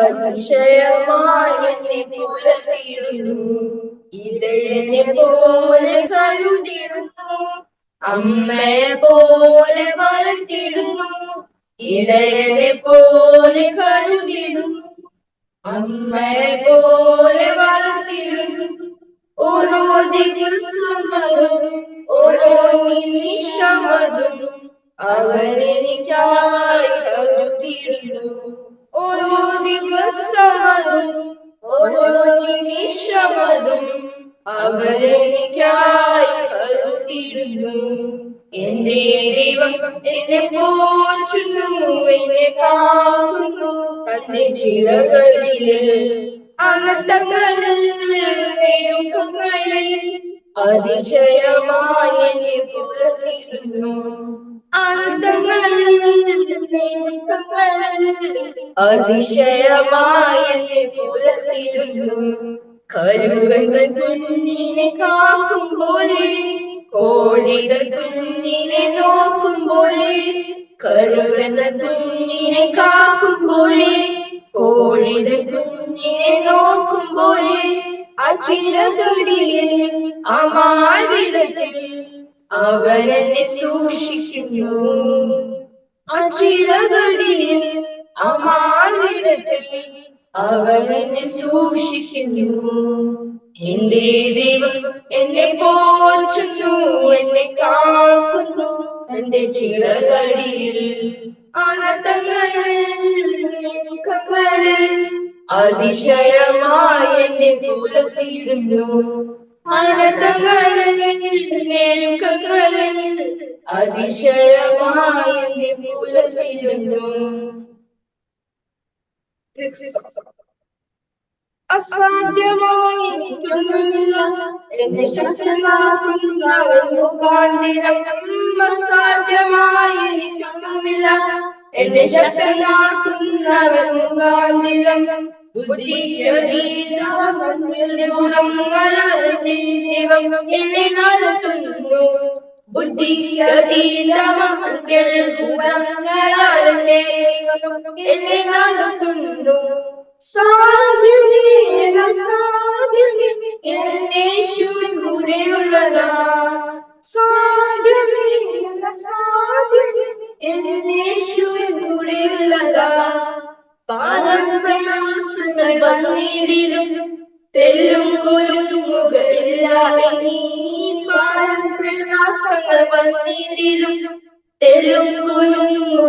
അതിശയമായി എന്നെ പുലർത്തിയിടുന്നു. ഇടയനെ പോലെ കരുതിടുന്നു, അമ്മയെ പോലെ വളർത്തിടുന്നു. ഇടയനെ പോലെ കരുതിടുന്നു, അമ്മയെ പോലെ വളർത്തിടുന്നു. ഓരോ ദിവസമതും ഓരോ നിമിഷമതും അവനെനിക്കായി കരുതിടുന്നു. ഓരോ ദിവസമതും ഓരോ നിമിഷമതും അവനെനിക്കായി കരുതിടുന്നു. എന്റെ ദൈവം എന്നെ പോറ്റുന്നു, എന്നെ കാക്കുന്നു തന്റെ ചിറകളിൽ. അനർത്ഥങ്ങളിൽ നേരുകങ്ങളിൽ അതിശയമായി എന്നെ പുലർത്തിടുന്നു. അനർത്ഥങ്ങളിൽ അതിശയമായി എന്നെ പുലർത്തിടുന്നു. കരുകങ്ങൾ കുഞ്ഞിനെ കാക്കും പോലെ, കോഴികൾ കുഞ്ഞിനെ നോക്കും പോലെ. കരുകങ്ങൾ കുഞ്ഞിനെ കാക്കും പോലെ, കോഴികൾ കുഞ്ഞിനെ നോക്കും പോലെ. അച്ചിരകടിയിൽ അമാവിടത്തിൽ അവനെന്നെ സൂക്ഷിക്കുന്നു. അച്ചിരകടിയിൽ അമാവിടത്തിൽ അവനെന്നെ സൂക്ഷിക്കുന്നു. എന്റെ ദൈവം എന്നെ പോറ്റുന്നു, എന്നെ കാക്കുന്നു തന്റെ ചിറകടിയിൽ. അനർത്ഥങ്ങളിൽ അതിശയമായി എന്നെ പുലർത്തിടുന്നു. അനർത്ഥങ്ങളിൽ അതിശയമായി എന്നെ പുലർത്തിടുന്നു. അസാധ്യമായി എനിക്കൊന്നുമില്ല, എന്നെ ശക്തനാക്കുന്നവൻ മുഖാന്തിരം. അസാധ്യമായി എനിക്കൊന്നുമില്ല, എന്നെ ശക്തനാക്കുന്നവൻ മുഖാന്തിരം. ബുദ്ധിക്കതീതം എന്നെ നടത്തുന്നു. ബുദ്ധിക്കതീതം എന്നെ നടത്തുന്നു. സാധ്യമേ സാധ്യമേ എന്നേശുവിൻ കൂടെയുള്ളതാ. സാധ്യമേ സാധ്യമേ എന്നേശുവിൻ കൂടെയുള്ളതാ. പാദം പ്രയാസങ്ങൾ വന്നിടിലും തെല്ലും കുലുങ്ങുകയില്ല എന്നീ. പാദം പ്രയാസങ്ങൾ വന്നിടിലും തെല്ലും കുലുങ്ങുക